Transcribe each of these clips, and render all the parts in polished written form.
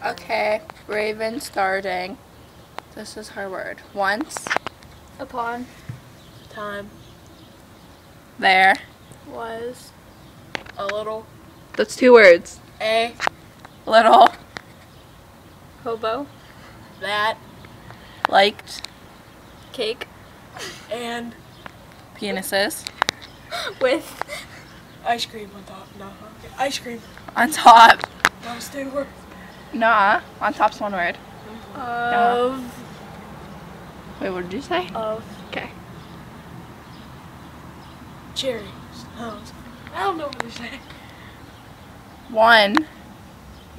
Okay, Raven starting. This is her word. Once. Upon. Time. There. Was. A little. That's 2 words. A. Little. Hobo. That. Liked. Cake. And. Penises. With. Ice cream on top. No. Okay. Ice cream. On top. Those 2 words. Nah. On top's 1 word. Of. Wait, what did you say? Of. Okay. Cherries. Oh, I don't know what they're saying. 1.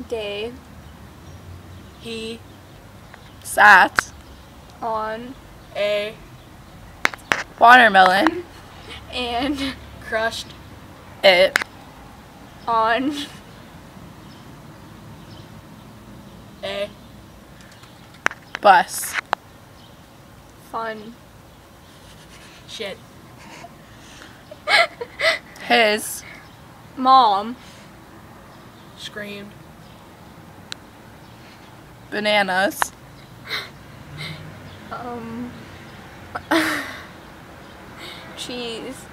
Day. He. Sat. On. A. Watermelon. And. Crushed. It. On. A. Bus. Fun. Shit. His. Mom. Screamed. Bananas. Cheese.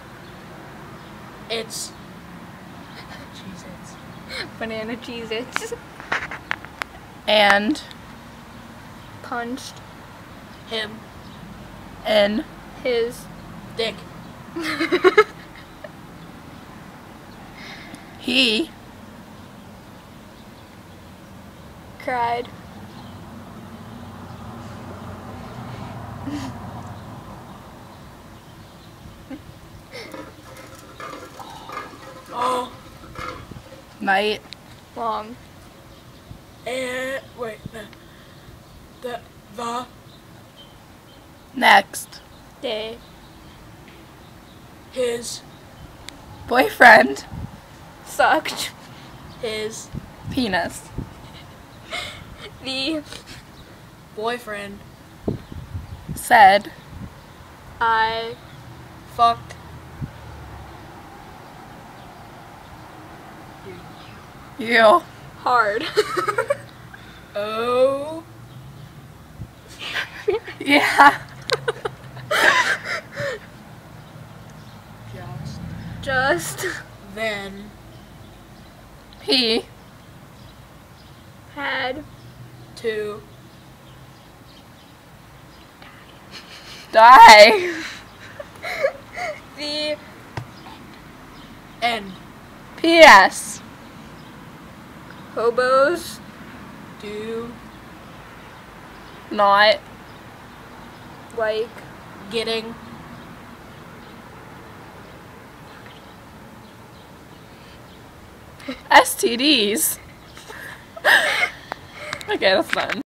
It's. Jesus. Banana Cheez-Its. And. Punched. Him. In. His. Dick. He. Cried. Oh. Night. Long. And. Wait. The. Next. Day. His. Boyfriend. Sucked. His. Penis. The. Boyfriend. Said. I. Fucked. You. Hard. Oh. Yeah. Just. Just. Then. He. Had. To. Die. The. End. P.S. Hobos. Do. Not. Like. Getting. STDs. Okay, that's done.